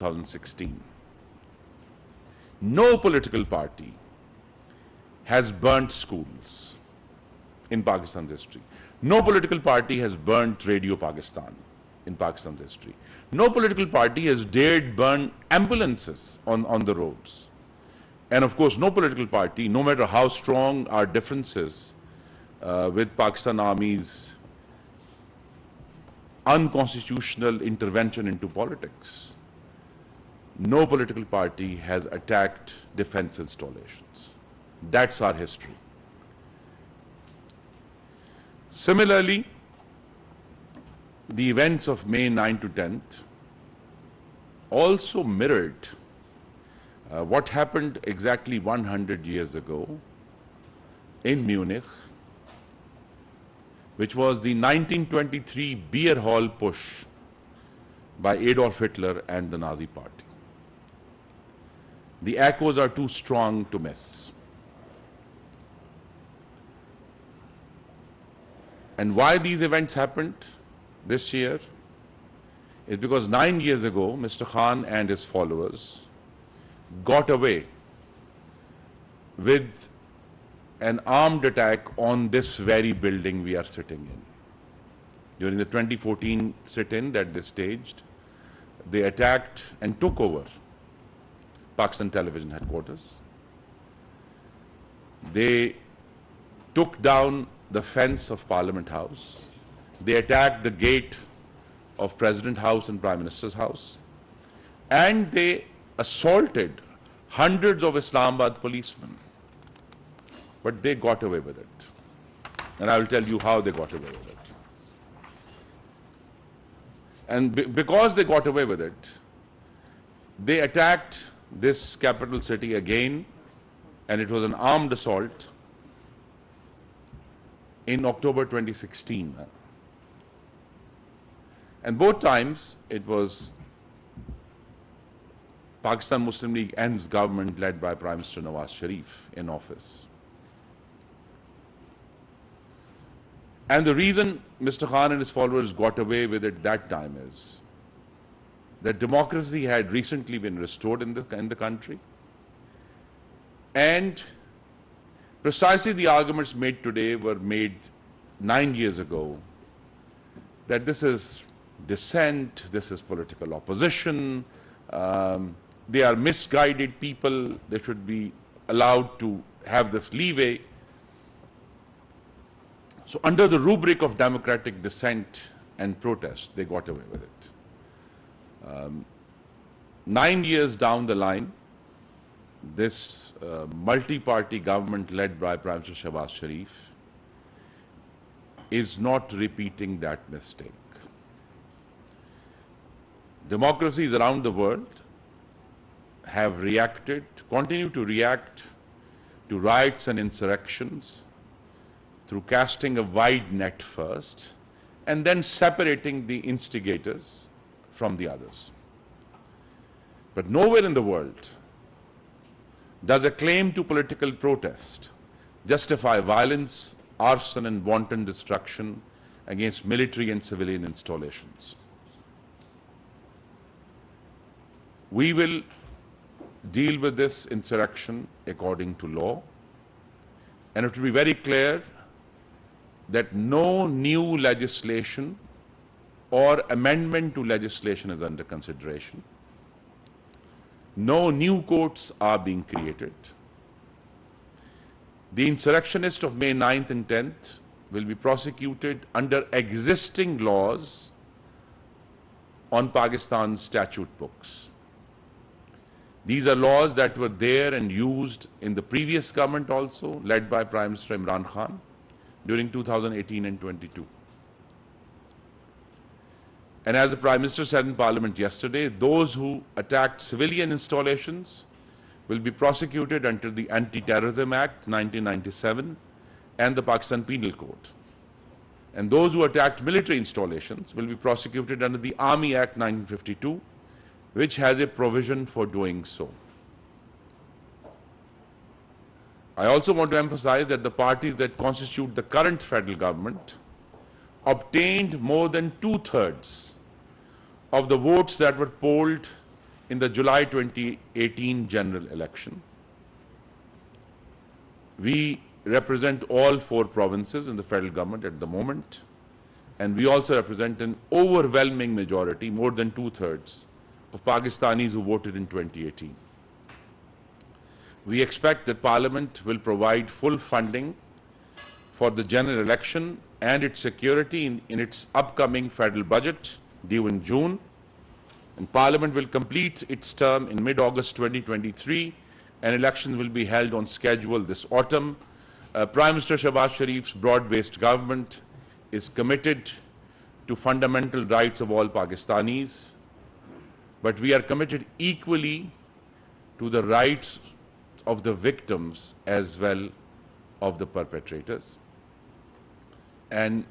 2016. No political party has burnt schools in Pakistan's history. No political party has burnt Radio Pakistan in Pakistan's history. No political party has dared burn ambulances on the roads. And of course, no political party, no matter how strong our differences with Pakistan Army's unconstitutional intervention into politics, no political party has attacked defense installations. That's our history. Similarly, the events of May 9 to 10th also mirrored what happened exactly 100 years ago in Munich, which was the 1923 beer hall push by Adolf Hitler and the Nazi Party. The echoes are too strong to miss. And why these events happened this year is because 9 years ago, Mr. Khan and his followers got away with an armed attack on this very building we are sitting in. During the 2014 sit-in that they staged, they attacked and took over Pakistan Television headquarters. They took down the fence of Parliament House. They attacked the gate of President House and Prime Minister's House. And they assaulted hundreds of Islamabad policemen. But they got away with it. And I will tell you how they got away with it. And because they got away with it, they attacked this capital city again, and it was an armed assault in October 2016. And both times it was Pakistan Muslim League End's government led by Prime Minister Nawaz Sharif in office. And the reason Mr. Khan and his followers got away with it that time is that democracy had recently been restored in the country. And precisely the arguments made today were made 9 years ago, that this is dissent, this is political opposition, they are misguided people, they should be allowed to have this leeway. So under the rubric of democratic dissent and protest, they got away with it. 9 years down the line, this multi-party government led by Prime Minister Shehbaz Sharif is not repeating that mistake. Democracies around the world have reacted, continue to react to riots and insurrections through casting a wide net first and then separating the instigators from the others. But nowhere in the world does a claim to political protest justify violence, arson and wanton destruction against military and civilian installations. We will deal with this insurrection according to law, and it will be very clear that no new legislation or amendment to legislation is under consideration. No new courts are being created. The insurrectionists of May 9th and 10th will be prosecuted under existing laws on Pakistan's statute books. These are laws that were there and used in the previous government also, led by Prime Minister Imran Khan during 2018 and 22. And as the Prime Minister said in Parliament yesterday, those who attacked civilian installations will be prosecuted under the Anti-Terrorism Act 1997 and the Pakistan Penal Code. And those who attacked military installations will be prosecuted under the Army Act 1952, which has a provision for doing so. I also want to emphasize that the parties that constitute the current federal government obtained more than 2/3 of the votes that were polled in the July 2018 general election. We represent all 4 provinces in the federal government at the moment, and we also represent an overwhelming majority, more than 2/3, of Pakistanis who voted in 2018. We expect that Parliament will provide full funding for the general election and its security in its upcoming federal budget due in June. And Parliament will complete its term in mid-August 2023, and elections will be held on schedule this autumn. Prime Minister Shehbaz Sharif's broad-based government is committed to fundamental rights of all Pakistanis, but we are committed equally to the rights of the victims as well of the perpetrators. And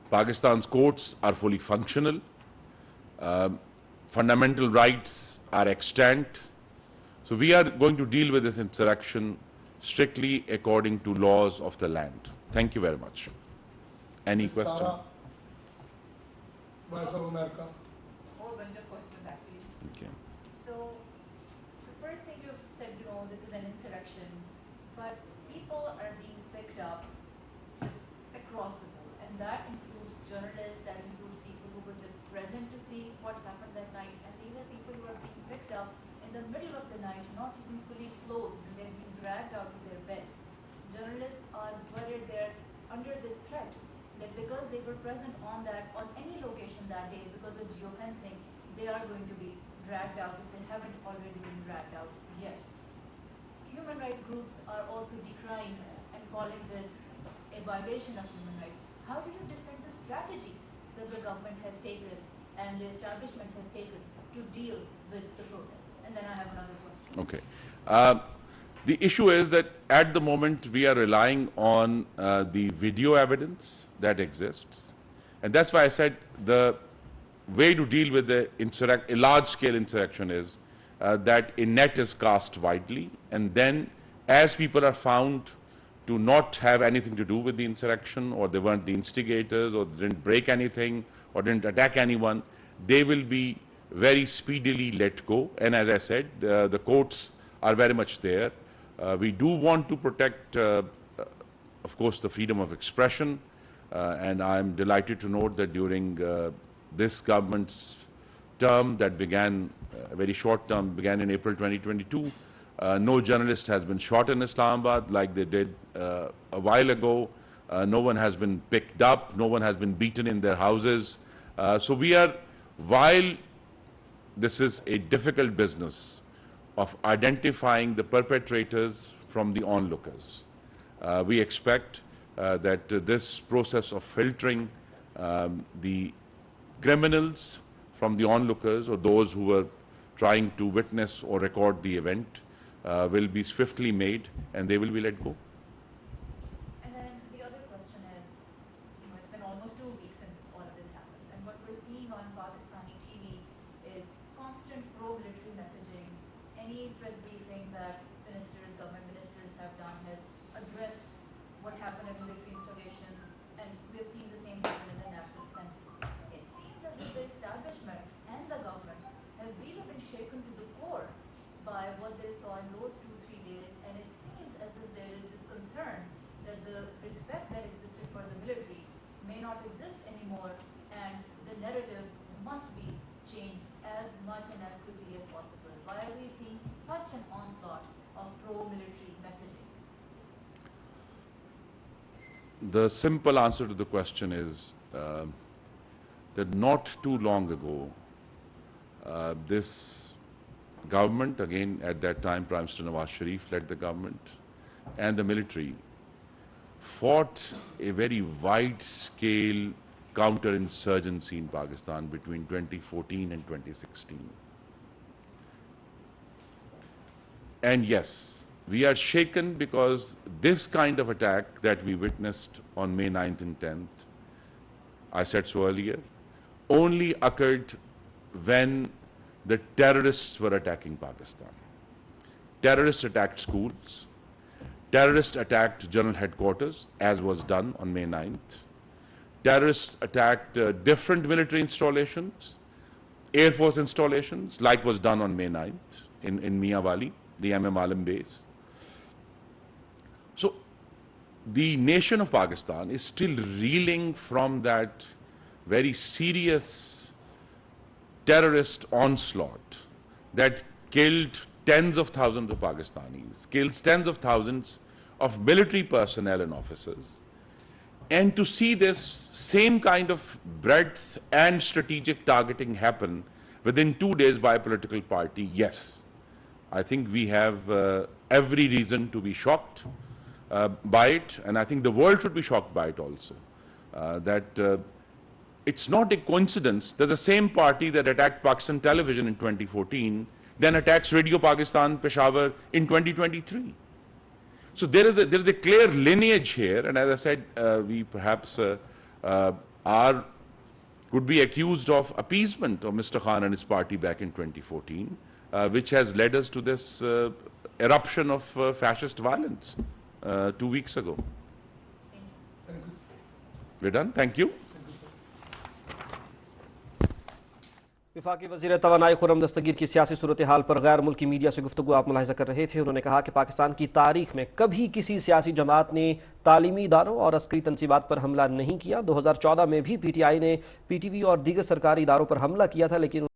Pakistan's courts are fully functional. Fundamental rights are extant. So we are going to deal with this insurrection strictly according to laws of the land. Thank you very much. Any question? Voice of America. Whole bunch of questions actually. Okay. So the first thing you've said, this is an insurrection, but people are being picked up just across the board, and that includes journalists, that includes people who were just present to see what happened that night, and these are people who are being picked up in the middle of the night, not even fully clothed, and they're being dragged out of their beds. Journalists are buried there under this threat that because they were present on any location that day, because of geofencing, they are going to be dragged out if they haven't already been dragged out yet. Human rights groups are also decrying and calling this a violation of human rights. How do you defend the strategy that the government has taken and the establishment has taken to deal with the protests? And then I have another question. Okay. The issue is that at the moment we are relying on the video evidence that exists. And that's why I said the way to deal with a large-scale insurrection is that a net is cast widely, and then as people are found to not have anything to do with the insurrection, or they weren't the instigators, or didn't break anything, or didn't attack anyone, they will be very speedily let go. And as I said, the courts are very much there. We do want to protect, of course, the freedom of expression, and I'm delighted to note that during this government's term that began, a very short term, began in April 2022, no journalist has been shot in Islamabad like they did a while ago. No one has been picked up, no one has been beaten in their houses. So we are, while this is a difficult business of identifying the perpetrators from the onlookers, we expect that this process of filtering the criminals from the onlookers, or those who were trying to witness or record the event, will be swiftly made, and they will be let go. And then the other question is, it's been almost 2 weeks since all of this happened, and what we're seeing on Pakistani TV is constant pro-military messaging. Any press briefing that government ministers have done has addressed what happened at military installations, and we have seen the same happen in the National Assembly. It seems as if the establishment and the government have really been shaken to the core by what they saw in those 2-3 days, and it seems as if there is this concern that the respect that existed for the military may not exist anymore, and the narrative must be changed as much and as quickly as possible. Why are we seeing such an onslaught of pro-military messaging? The simple answer to the question is that not too long ago, this government, again at that time Prime Minister Nawaz Sharif led the government, and the military fought a very wide-scale counterinsurgency in Pakistan between 2014 and 2016. And yes, we are shaken because this kind of attack that we witnessed on May 9th and 10th, I said so earlier, only occurred when the terrorists were attacking Pakistan. Terrorists attacked schools. Terrorists attacked general headquarters, as was done on May 9th. Terrorists attacked different military installations, Air Force installations, like was done on May 9th in Miawali, the MM Alam base. So the nation of Pakistan is still reeling from that very serious terrorist onslaught that killed tens of thousands of Pakistanis, kills tens of thousands of military personnel and officers. And to see this same kind of breadth and strategic targeting happen within 2 days by a political party, yes, I think we have every reason to be shocked by it, and I think the world should be shocked by it also. It's not a coincidence that the same party that attacked Pakistan television in 2014 then attacks Radio Pakistan Peshawar in 2023. So there is a clear lineage here, and as I said, we perhaps could be accused of appeasement of Mr. Khan and his party back in 2014, which has led us to this eruption of fascist violence 2 weeks ago. Thank you. We're done. Thank you. वफाकी वज़ीर तवानाई खुर्रम दस्तगीर की सियासी सूरत हाल पर गैर मुल्की media से गुफ्तगू आप मुलाहिज़ा कर रहे थे। उन्होंने कहा कि पाकिस्तान की तारीख में कभी किसी सियासी जमात ने तालीमी इदारों और अस्करी तनसीबात पर हमला नहीं किया। 2014 में भी PTI ने PTV और दीगर सरकारी इदारों पर हमला किया था, लेकिन